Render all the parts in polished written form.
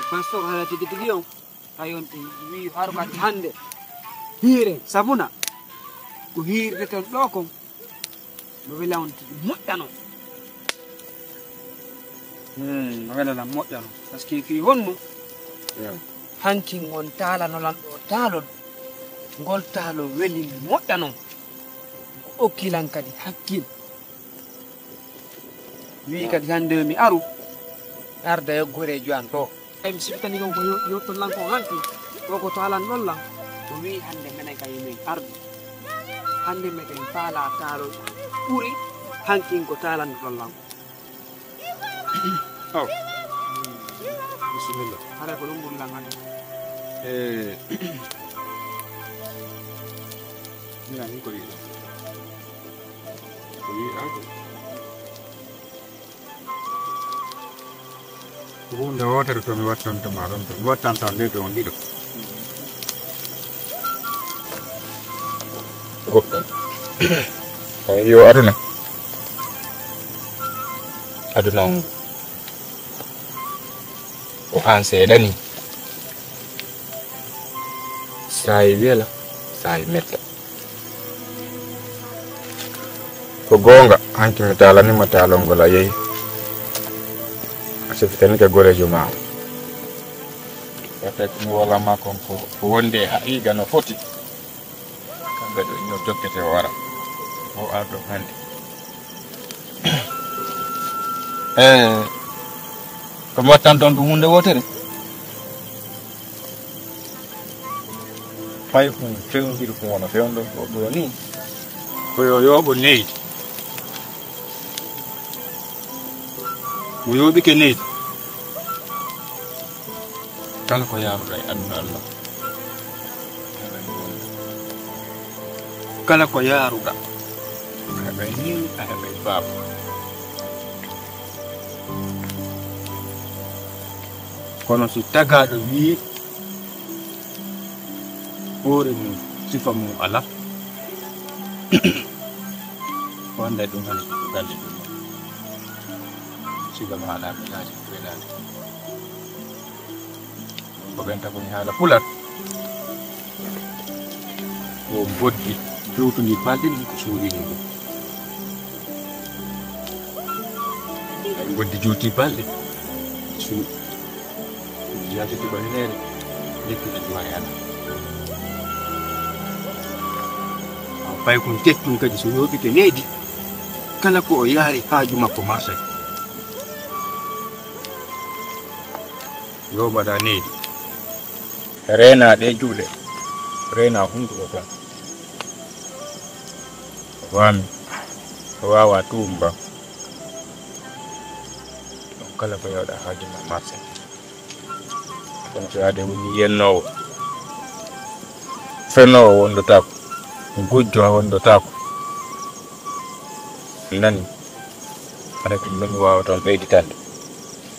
pastor hala tigi ayon wi haru kan hande hire sabuna ko hire to doko no wilawn moƴƴano no wela moƴƴano parce que ki wonmo hanki ngon talano lan do talon ngol talo weli moƴƴano o kilan kadi hakkil wi kadi hande mi aru arda e gore juan to ay mi sifitani ko yotto lanko hanki ko talan lolla o wi hande menen kay mi ardu hande meden tala talo ɓuri hankin ko talan lollam oh bismillah ala ko ɗum ɓurlan hande ni ko yiɗo ko yiɗa ko hunde wotere to mi wattanto ma ɗon to mi wattanto nde to on ɗiɗo yo aduna on o an seeɗani sayi wela sayi metta ko gonga hanki mi talanima talongol a yehi a sifitani ke gorejo ma ete mi wolama kon ko wonde haqiqa no foti kamɓe ɗo no jokkete wara o arɗo hande komi wattan toon ɗum hunde wotere fay ɗum fewndiri ko wona fewndo ko ɗo ni koyo yooɓo neydi mo yooɓike neydi kala ko yaaruɗa e aduna Allah kala ko yaaruɗa a heɓay ni a heɓay baaba kono si tagaɗo wi hoore mum sifa mum ala ko anda ɗum han ko galle ɗum sigam haala milaji welani ko ɓenta koni haala pulat o boddi fewtodi balɗe ɗum ko suurini ɗum ay boddi juuti balɗe suuɗi yaji to banere lekkude juwari ala pay kun tettun kadi so yoɓike leydi kala ko o yaari haaju makko marsay yo mbaɗa neydi rena ɗe juuɗe rena hunduko tan wami wawa tumba ɗon kala ko yawɗa haaju ma marsay kono so ade woni yennowo fennowo wondotako gujjo wondotako nani haɗa ko ɗum mi wawa toon ɓeyditande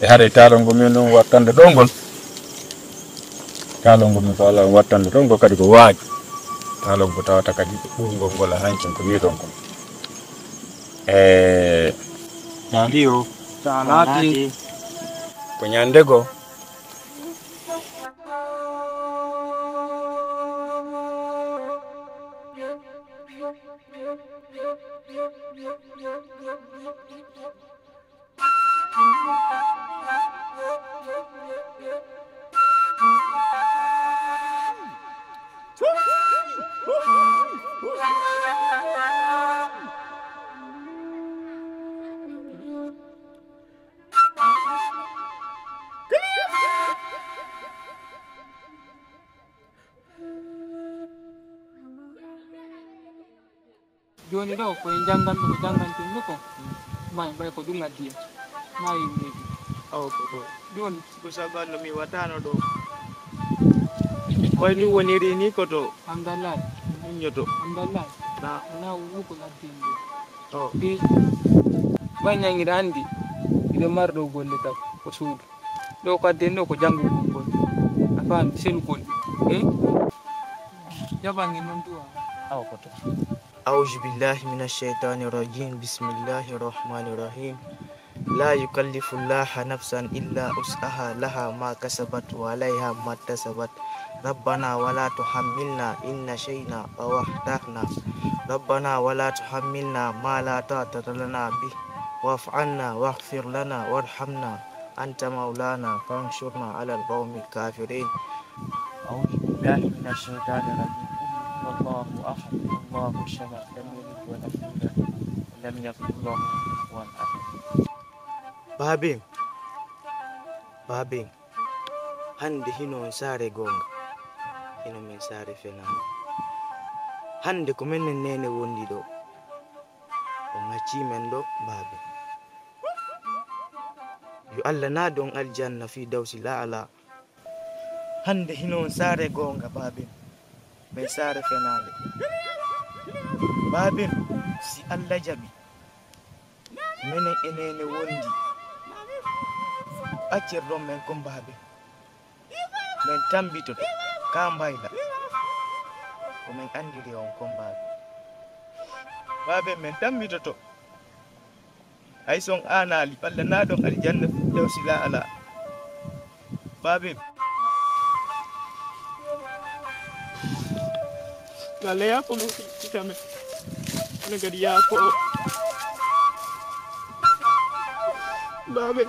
e haɗa talongo min noon wattande ɗongol talongo min ko ala wattande ɗongol kadi ko waaji talongo tawata kadi ɓurgol ngol a hankin ko wiiton kon nandi o salati ko ñandego joni ɗo koye janganɗo ko jangantinɗo ko may ɓay ko ɗum addi mayi ndeji aw ko joni ko sagalno mi watano ɗo koye ndu woniri ni koto hamdallah ñoto hamdallah na wuko addinde o ɗi ɓay ñangiɗa andi iɗo mari ɗo golle taw ko suudu ɗo ko adden ɗo ko jangugol gol a faami selugol jaɓange noon duwa aw koto أعوذ بالله من الشيطان الرجيم بسم الله الرحمن الرحيم لا يكلف الله نفسا إلا وسعها لها ما كسبت وعليها ما اكتسبت ربنا ولا تحملنا إن نسينا أو أخطأنا ربنا ولا تحملنا ما لا طاقة لنا به واعف عنا واغفر لنا وارحمنا أنت مولانا فانصرنا على القوم الكافرين. أعوذ بالله من الشيطان الرجيم. والله أحد الله الصمد لم يلد ولم يولد ولم يكن له كفوا أحد. Babin, hande hino sare gonga, hino min sare fenani. Hande ko men nene wondi do, o ngacci men do babe. Yo Allah na don aljanna fi dawsi la'ala. Hande hino sare gonga babin, min sare fenani. Babin, si Allah jabi, mene enene wondi. Accirɗon men kombaɓe min tambitoto ka mbayla komin andiri on kombaɓe baɓe min tambitoto hay son anali Allah naɗon aljanna firdawsi la'ala baɓe Allah ya ko kitame ne gadi ya ko babe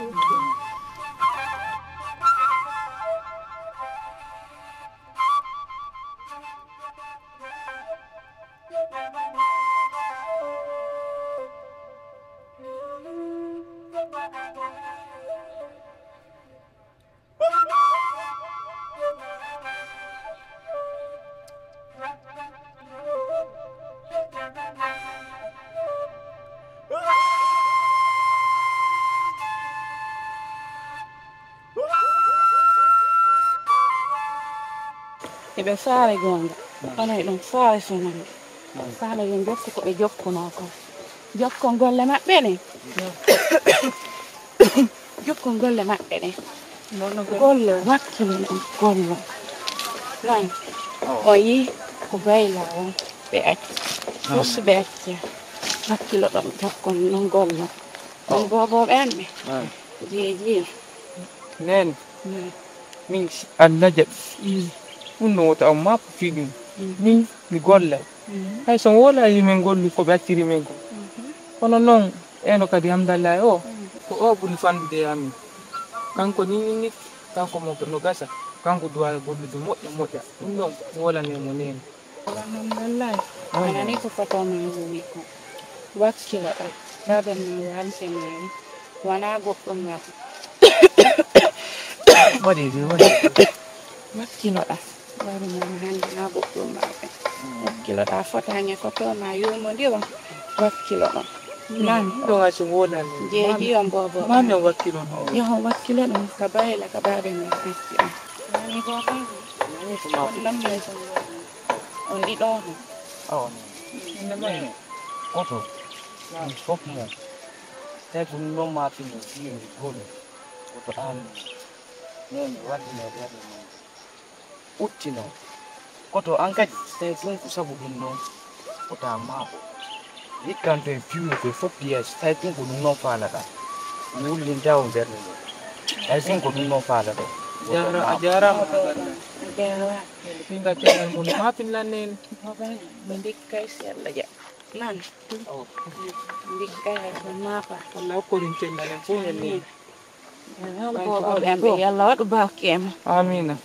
eɓe faare gonga onon ɗum faare sunan faare ɓe jokku ko ɓe jokkuno kon jokkon golle maɓɓe ɗen jokkon golle maɓɓe ɗen golle wakkile ɗum golle non o yi ko bayla on ɓe acci fursu ɓe acci hakkilo ɗon jokkon non golle on boboɓe an ɓe jeejiyo nen min Allah jaɓi funno wota on mappo fiɗum min mi golla hay son wola min golli ko ɓe acciri min ko kono noon eno kadi hamdallahi o ko o ɓuri fandude amin kanko ni kanko mo no gasa kanko duwa gollude moƴƴa moƴƴa ɗum ɗon wolanemo nene alhamdulillahi anani ko fotoma woni ko wakkilo ɗon daden ma halsemari wona goɗɗum wat waɗi wakkiloɗa wari mo hande na goɗɗum maɓɓe wakkiloɗa fotañe ko toma yumodira wakkilo ɗon nani ɗo hay so wolani jeeji on bobo mami on wakkilo no yaho wakkilo ɗum ka bayla ka baɓe men asti on nani bobo nani ko ma ɗum lay so on ɗiɗono awa inde mai oto fof mo tawi ko ɗum ɗon mafino fiiri goɗo oto an non waddino ɓeɗe mon uttino koto an kadi tawi ɗum ko sabu ɗum ɗon kota maɓo hikkanto e piwno koye fofti yeeso tawi ɗum ko ɗum noon faalaɗa wullintawo ɓerde mon tawi ɗum ko ɗum noon faalaɗo a jarama bewa pinga ceɗal mon mapinlannene babani mo dikkay si Allah ja nan dikkay ko mapa walla hokkorin cellal en fof en ni bobo ɓe yalla waɗu bakema amina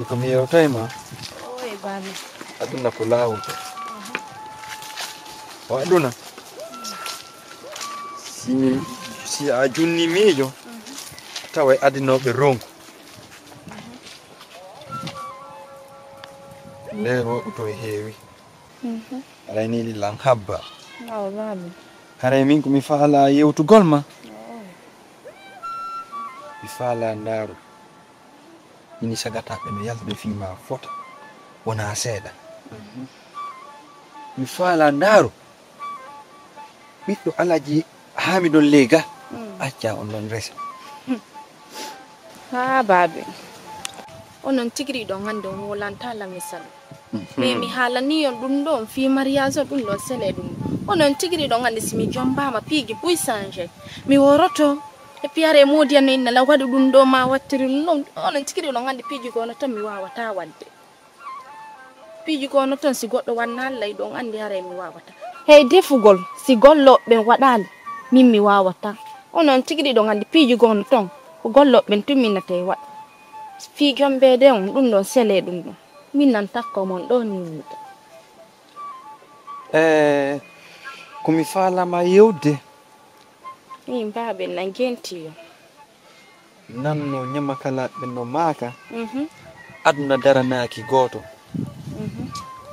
ko mi yewtayma oye bani aduna ko lawol o aduna si a junni miijo tawa adinoɓe rongu lero to heewi arayni lilan habba haray min komi faala yewtugol ma mi faala ndaaru ini sagataɓe no yaltude fima fota wona seeɗa mi faala ndaaru ɓiɗɗo alaji haami ɗon leega acca on ɗon resa. Ha babe. Onon tigiri ɗon hande on wolantala misal. Mi haalani on ɗum ɗon fi mariage ɗum ɗon sele ɗum. Onon tigiri ɗon hande simi jombama piigi buy sanje. Mi woroto e piare modi an inna la waɗi ɗum ɗo ma wattiri ɗum. Onon tigiri ɗon hande piiji kono tan mi wawata wadde. Piiji kono ton si goɗɗo wanna Allah ɗon andi hare mi wawata. Hey defugol si golloɓe waɗali min mi wawata. Onon tigiri ɗon hande piiji kono ton ko golloɓe tumminate waɗ. Fi jombede on ɗum ɗon sele ɗum ɗon. Min nan takko mon ɗo ni. Komi falama yewde Min babe nan genti yo. nanno nyama kala ɓenno maaka aduna daranaki goto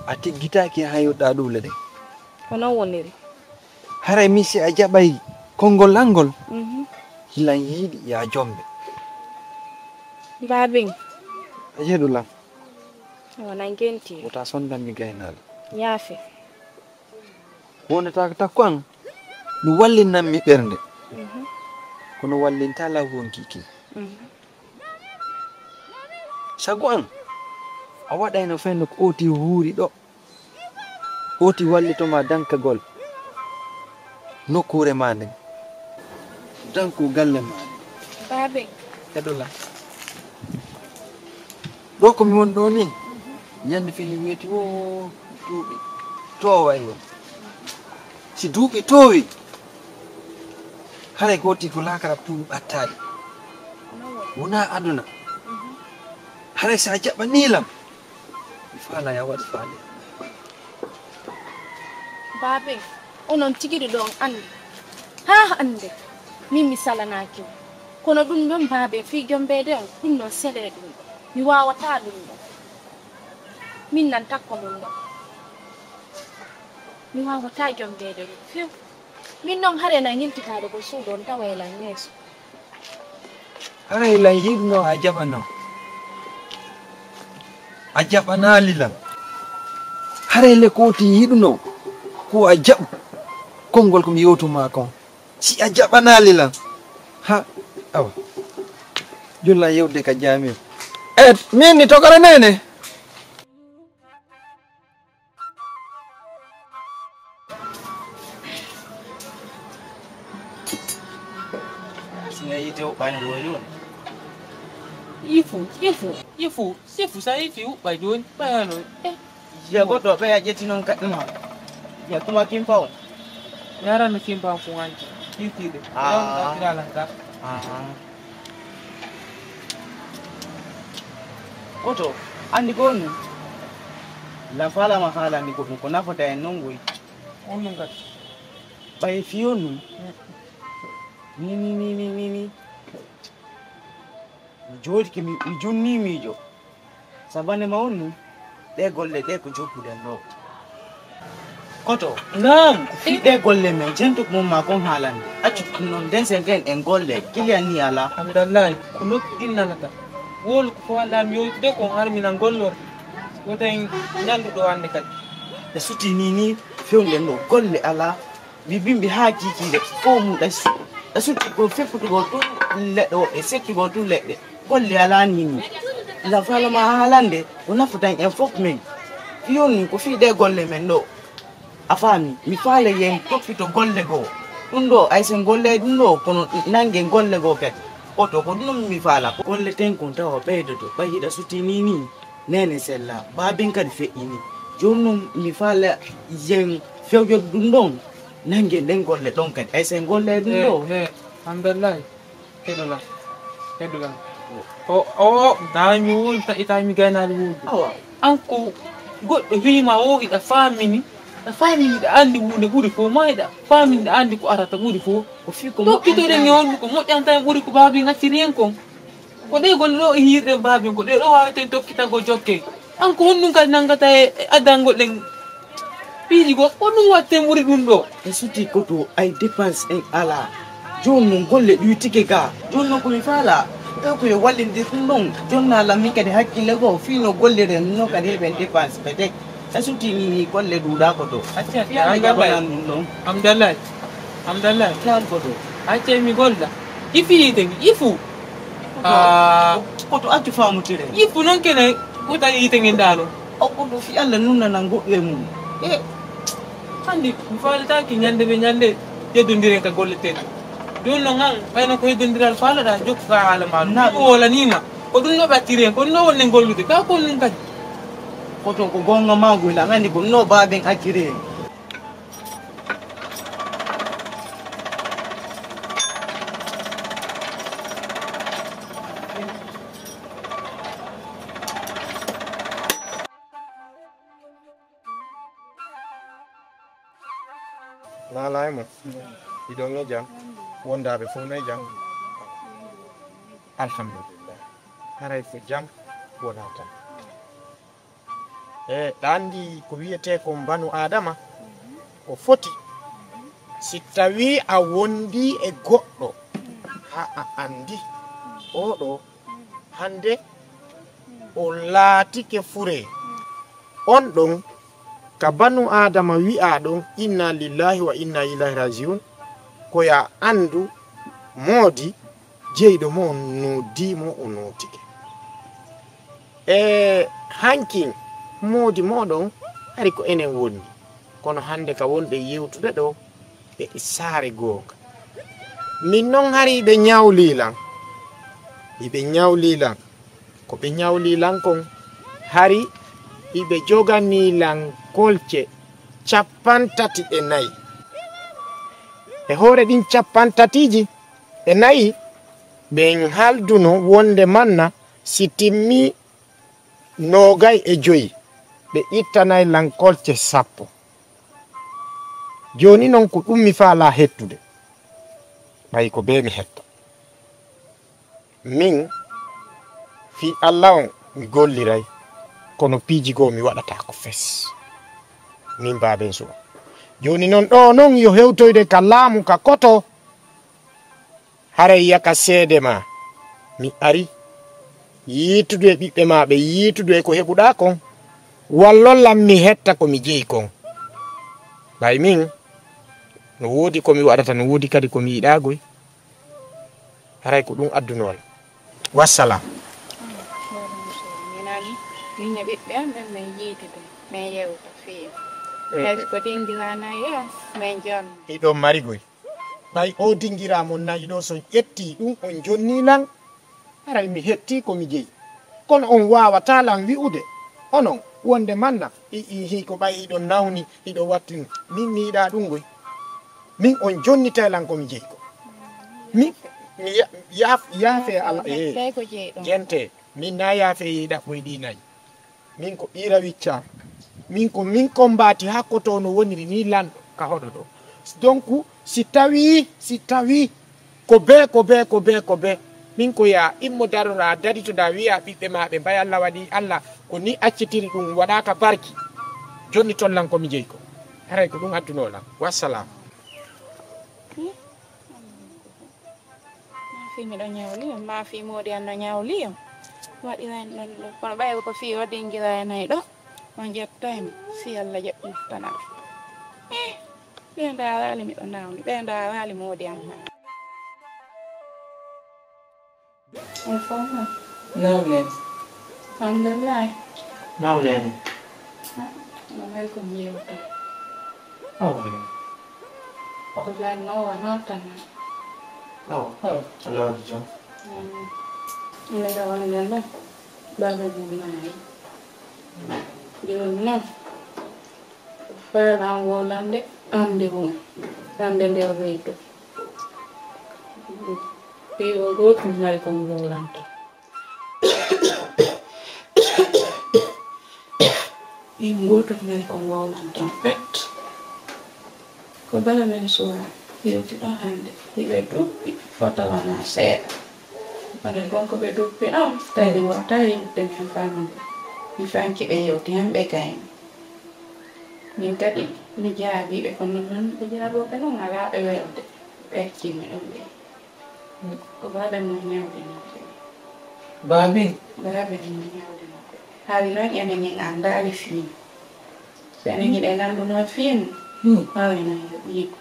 a tiggitaki ha yoɗɗa ɗule ɗe Kono woniri. haray mi si a jaɓay konngol angol hilan yiiɗi ya jombe Babe a yeɗulam nan genti yo. wota sondanmi gaynal Yafe. wonata takko an mi wallinnanmi ɓernde kono wallintala wonkiki sago an a waɗayno fenno ko oti huuri ɗo oti wallitoma dankagol nokkure ma nden danku galle ma Babe heɗola ɗo komi won ɗo ni ñande fini wiyeti o duuɓi toway won si duuɓi towi haray goti ko lakara tuum ɓattaɗi wona aduna haray sa jaɓa nilam mi faala ya waɗi faale Babe onon tigiri ɗon andi. Ha ande min mi salanaki. Kono ɗum ɗon babe fi jombede on ɗum ɗon sele ɗum ɗon. Mi wawata ɗum ɗon. Min nan takko mon ɗon. Mi wawata jombede ɗum few. Min non hare nan yiltitade ko suuɗo on tawa elan yeeso. haray lan yiɗno a jaɓano a jaɓana lilam haray le koti yiɗno ko a jaɓu konngol komi yewtuma kon si a jaɓana lilam ha awa jolla yewde ka jami min ni togora nene Ifu sa ifi uɓɓa joni ɓayano. Ya goɗɗo ɓe a ƴetti noon kaɗɗuma ya kuma kin fawo Yarano kimba ko wanki. Kitiɗe. Ah. Ɗon goto andi ko nu la falama haalandi ko ɗum ko nafata en noon goyi on ɗum kadi. ɓaye fiyon nu ni mi jooɗike mi junni miijo sabane ma on nu ɗe golle ɗe ko joppuɗen ɗo koto Nam. fiɗɗe golle men jentuk mum ma kon haalande accu noon nden sen gen en golle kiliyan ni ala Alhamdulillahi ko nokku innanata. Wolu ko waɗami yewtude ko harminan gollor. Woten ñalluɗo hande kadi. ɓe suti ni fewɗen ɗo golle ala mi bimɓe ha kikiɗe fo mum ɗa sutti ko feffutugo tun leɗɗe woɓɓe settugo tun leɗɗe golle ala nini la falama haalande ko nafutan en fof men fiyonni ko fiɗe golle men ɗo a faami mi faala yen toppito golle goo ɗum ɗo aysen golle ɗum ɗo kono nangue golle goo kadi oto ko ɗum mi faala golle ten kon tawa ɓeydoto ɓayiɗa suti ni nene sella babin kadi feƴƴini joni noon mi faala yen fewjode ɗum ɗon nangue nden golle ɗon kadi aysen golle ɗum ɗo Alhamdulillahi. Heɗulam. O dami woni taƴitami gaynade wuude. awa An ko goɗɗo wiima o iɗa famini. Ɗa famini ɗa andi hunde ɓuuri fof ma iɗa famini ɗa andi ko arata ɓuuri fof. ko fi ko Tokkitoɗen e hondu ko moƴƴanta en ɓuuri ko babin acciri hen kon. Ko ɗe golle ɗo e hirɗen babin ko ɗe ɗo waweten tokkitago jokke. An ko honɗum kadi nangata e addangol ɗen piiji go ko ɗum watten ɓuuri ɗum ɗo. e suti koto ay dépense en ala joni noon golle ɗuytike ga joni noon komi faala ɗo koye wallindir ɗum ɗon jonnala min kadi hakkille goo fino golliren no kadi heɓen dépense peut-être e suti ni golle ɗuuɗa koto Acci fiyaɓe jaɓanan ɗum ɗon Alhamdulillahi. nan koto acce mi golla ifi yitegi ifu koto accu famutire ifu non kene wuta yitegi ndano o koto fi Allah nunna nan goɗɗe mum handi mi faalitaki ñande ɓe ñande yeddodiren ka golleten joni noon han ɓayno ko yeddodiral faalaɗa jokku ka haala maɗum o wolanima ko ɗum no ɓattiren ko ɗum no wonne gollude ka ko ɗum kadi koto ko gonga magoyla andi ko no baben accire Lalaimo. Idonge jam. Wondaɓe fof nayi jam. Alhamdulillah. Haray ko jam wona tan. Ɗandi ko wiyete ko banu adama o foti si tawi a wondi e goɗɗo ha a andi oɗo hande o laatike fure on ɗon ka banu adama wi'a ɗon inna lillahi wa inna ilahi rajiun ko ya andu moodi jeyɗo mo on nodimo o notike hankin moodi moɗon hari ko enen wonni kono hande ka wonɓe yewtude ɗo ɓe saare gonga min noon hari ɓe ñawlilan iɓe ñawlilan ko ɓe ñawlilan kon hari iɓe joganilan kolce 34 e hoore ɗin 34 e nayi ɓen halduno wonde manna si timmi 25 ɓe ittanay lan kolce 10 joni noon ko ɗum mi faala hettude ɓay ko be mi hetta min fi Allah on mi golliray kono piiji goo mi waɗata ko fes min baben so joni noon ɗo noon yo hewtoyde ka laamu ka koto haray yaka seede ma mi ari yiitudu e ɓiɓɓe ma ɓe yiitudu e ko heɓuɗa kon wallollam mi hetta ko mi jeeyi kon ɓay min no woodi ko mi waɗata no woodi kadi ko mi yiɗagoy haray ko ɗum addunowal wassalam minne ɓiɓɓe am ɓen min yiitide min yewta feewi hayso ko dinngirana ya min jonno iɗon marigoy ɓay o dinngiramo nayi ɗo so ƴetti ɗum on jonnilan haray mi hetti komi jeeyi kono on wawata lan wi'ude onon wonde manna hiko ɓay iɗon nawni iɗo watti min mi yiɗa ɗum goy min on jonnitaylan komi jeeyi ko min yaafe ala ko jeeyɗon gente min na yaafe yiɗa ɓoyɗi nayi min ko ɓira wicca min ko mbati hakkoto no woniri ni lanɗo ka hoɗo ɗo donc si tawi ko be min ko ya immo darora daritoɗa wiya ɓiɓɓe ma ɓe mbay Allah waɗi Allah ko ni accitiri ɗum waɗaka barki jonni tollan komi jeeyi ko haray ko ɗum addunolan wassalam mafi miɗo ñawliyam mafi moodi an no ñawliyam waɗirani ɗon ɗo kono ɓayko ko fi o dinngiranayi ɗo on jettaymi si Allah jaɓɓiftana ɓe ndarali miɗo nawni ɓe ndarali moodi am ha on fomma nawlen alhamdulillah nawlen no welkom yewta ko lannowa nottana Allah waɗi jam Nega wani nana baba jumai jona fara ngolande ande won ande de reto pero go kunal kon ngolante ngoto kunal kon ngolante pet ko bala men so yo ti hande ibe do fata wana se Pada gonko ɓe duppi am tawi wattawi yimɓe min famande mi fanki ɓe yewti han ɓe gayni min kadi mi jaabiɓe kono noon ɓe jaaboɓe noon ala ɓe welde ɓe accimi ɗum ɓe ko baɓen mo ñawdinoɓe babin baɓen mo ñawdinoɓe haali noon enen en andali fiinu so enen hiɗe ganduno fiinu hawina yo ɓiiko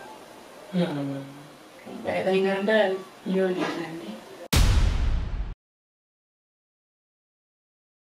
Ɓe ngandal yoni nande.